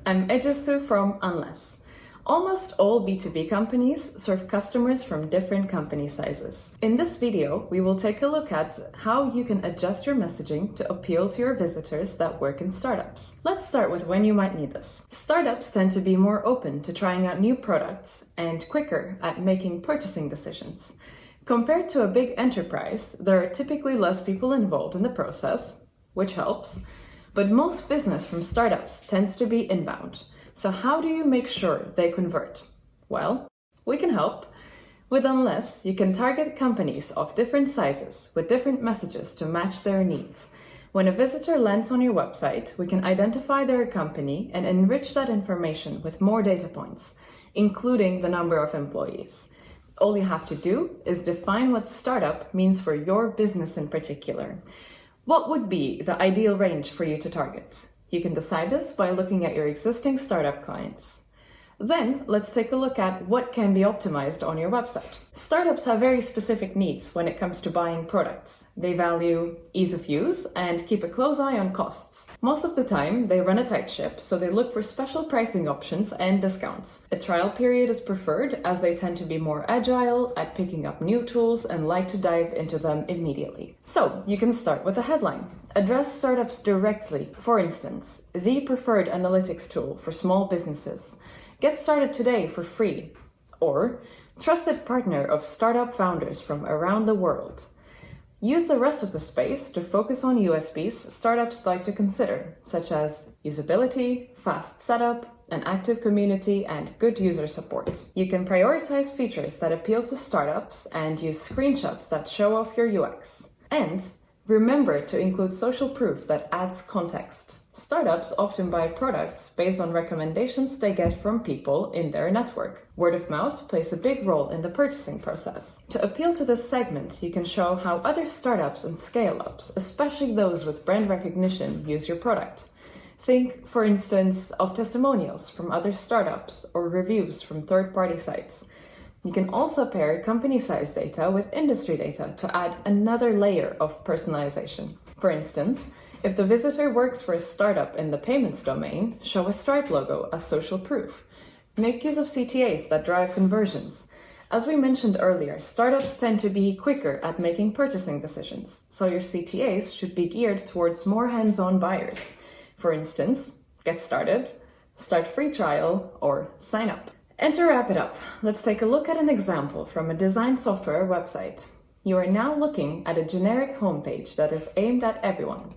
I'm Ejesu from Unless. Almost all B2B companies serve customers from different company sizes. In this video, we will take a look at how you can adjust your messaging to appeal to your visitors that work in startups. Let's start with when you might need this. Startups tend to be more open to trying out new products and quicker at making purchasing decisions. Compared to a big enterprise, there are typically less people involved in the process, which helps. But most business from startups tends to be inbound. So how do you make sure they convert? Well, we can help. With Unless, you can target companies of different sizes with different messages to match their needs. When a visitor lands on your website, we can identify their company and enrich that information with more data points, including the number of employees. All you have to do is define what startup means for your business in particular. What would be the ideal range for you to target? You can decide this by looking at your existing startup clients. Then, let's take a look at what can be optimized on your website. Startups have very specific needs when it comes to buying products. They value ease of use and keep a close eye on costs. Most of the time, they run a tight ship, so they look for special pricing options and discounts. A trial period is preferred as they tend to be more agile at picking up new tools and like to dive into them immediately. So, you can start with a headline. Address startups directly. For instance, the preferred analytics tool for small businesses. Get started today for free. Or, trusted partner of startup founders from around the world. Use the rest of the space to focus on USPs startups like to consider, such as usability, fast setup, an active community, and good user support. You can prioritize features that appeal to startups and use screenshots that show off your UX. And remember to include social proof that adds context. Startups often buy products based on recommendations they get from people in their network. Word of mouth plays a big role in the purchasing process. To appeal to this segment, you can show how other startups and scale-ups, especially those with brand recognition, use your product. Think, for instance, of testimonials from other startups or reviews from third-party sites. You can also pair company size data with industry data to add another layer of personalization. For instance, if the visitor works for a startup in the payments domain, show a Stripe logo as social proof. Make use of CTAs that drive conversions. As we mentioned earlier, startups tend to be quicker at making purchasing decisions, so your CTAs should be geared towards more hands-on buyers. For instance, get started, start free trial, or sign up. And to wrap it up, let's take a look at an example from a design software website. You are now looking at a generic homepage that is aimed at everyone.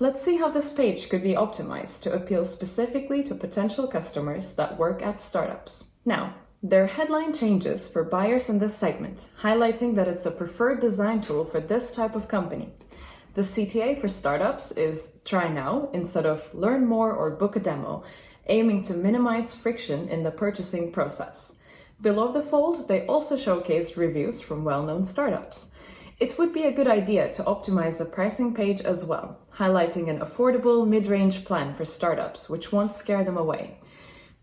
Let's see how this page could be optimized to appeal specifically to potential customers that work at startups. Now, there are headline changes for buyers in this segment, highlighting that it's a preferred design tool for this type of company. The CTA for startups is try now instead of learn more or book a demo, aiming to minimize friction in the purchasing process. Below the fold, they also showcase reviews from well-known startups. It would be a good idea to optimize the pricing page as well, highlighting an affordable mid-range plan for startups, which won't scare them away.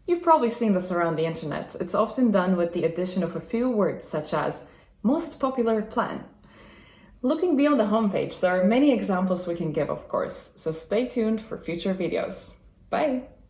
You've probably seen this around the internet. It's often done with the addition of a few words such as most popular plan. Looking beyond the homepage, there are many examples we can give, of course, so stay tuned for future videos. Bye!